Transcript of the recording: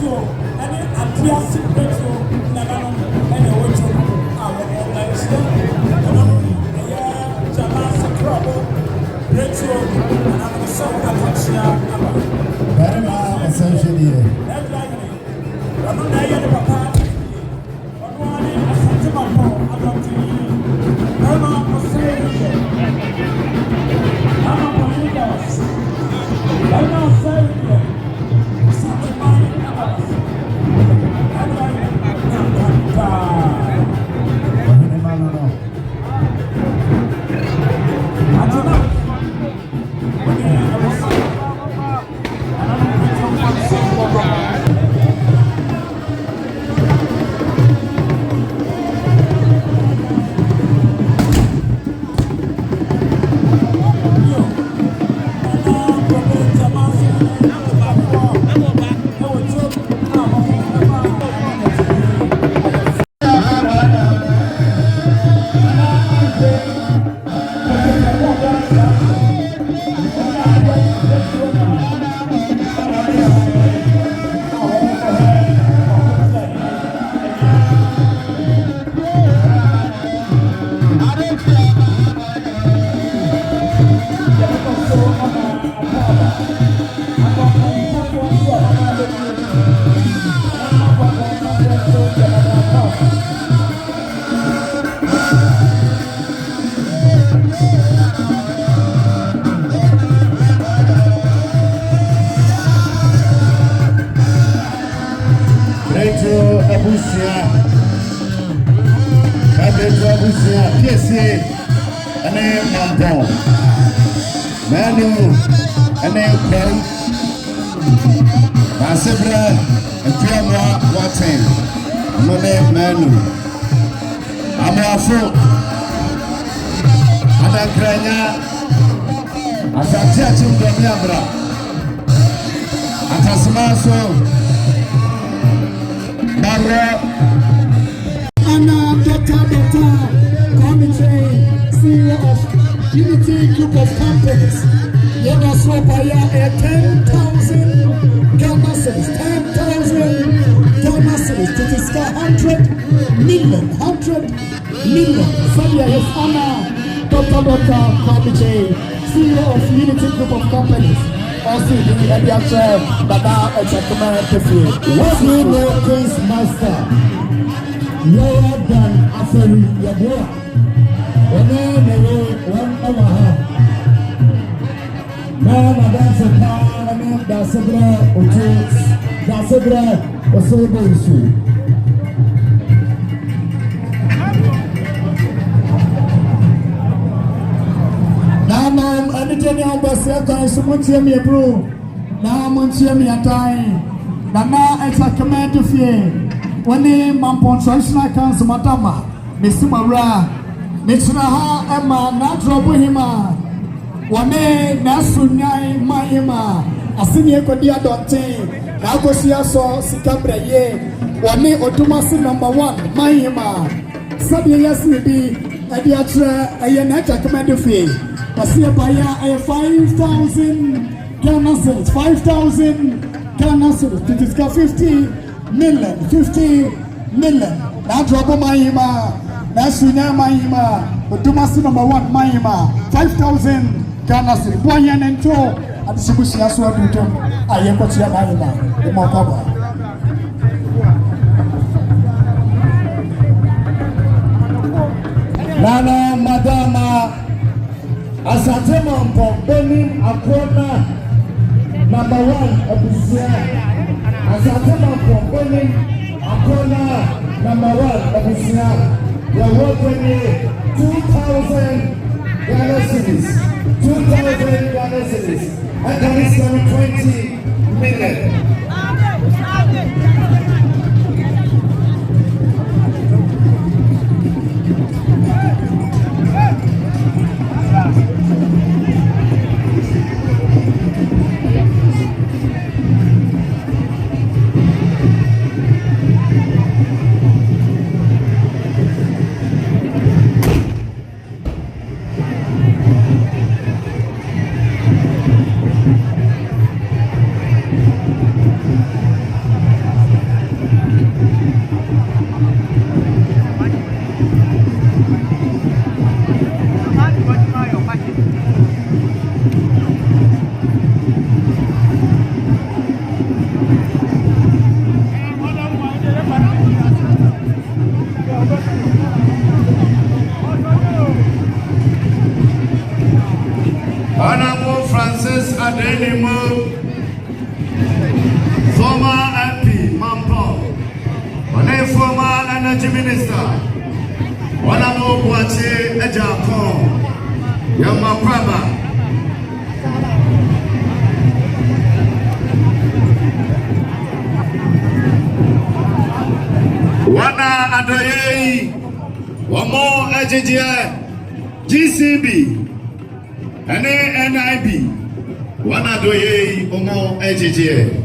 Retro, and a classic retro, Nagano, and a retro. Our organization, Jamasa Crabo, retro, and I'm the song of Patricia. Very much essentially. I'm not there, Papa. Asante Mampong, Daasebre Osei Asante Mampong, Manu, and Daasebre Osei Bonsu, Manu, Amafo, Adakranya, Asante Mampong, Atasmaso, Barra. Committee, CEO of Unity Group of Companies. Yana Swapaya at 10,000 Ghana cedis, 10,000 Ghana cedis to discuss 100 million. Failure is honor Dr. Committee, CEO of Unity Group of Companies. Also, the Ediator, Dada, and Sacramento. What we know, Prince Master. Lower than Afri Yabua. One Omaha. Madame Sepana, Daasebre Osei Bonsu. Now, anything else but second, someone cheer me, bro. Now, I'm cheer me a time. Now, it's a command to fear. When the Mampong Traditional Council Matama, Mr. Mara, Mr. Ha, Emma, Natural Bohema, Wane, Nasunyai, Mahima, a senior Kodia Dote, Nagosia so, Sikabre, Wane, Otumasi #1, Mahima, Sabi Yasmi, Adiatra, a Yanaka Commander Fee, a Siabaya, a 5,000 Ghana cedis, 5,000 Ghana cedis, to discuss 50 million. Now drop Mahima, Nasunya Mahima, Otumasi #1 Mahima, 5,000 Ghana cedis. Boyan and Joe at the Sibusia Swabito, I am Kotia Mahima, the Mokaba. Nana Madama Asante Mampong, Benin Akona, #1 Abusia. Asante Mampong, Benin Akona, #1 Abusia. We are working 2,000 Ghana cedis. 2,000 Ghana cedis. And that is 20 million. Minister, Honorable Boache Ejakon, Yama Praba. Wana Adoye, Wamo Ejijie, GCB, NIB, Wana Adoye, Omo Ejijie.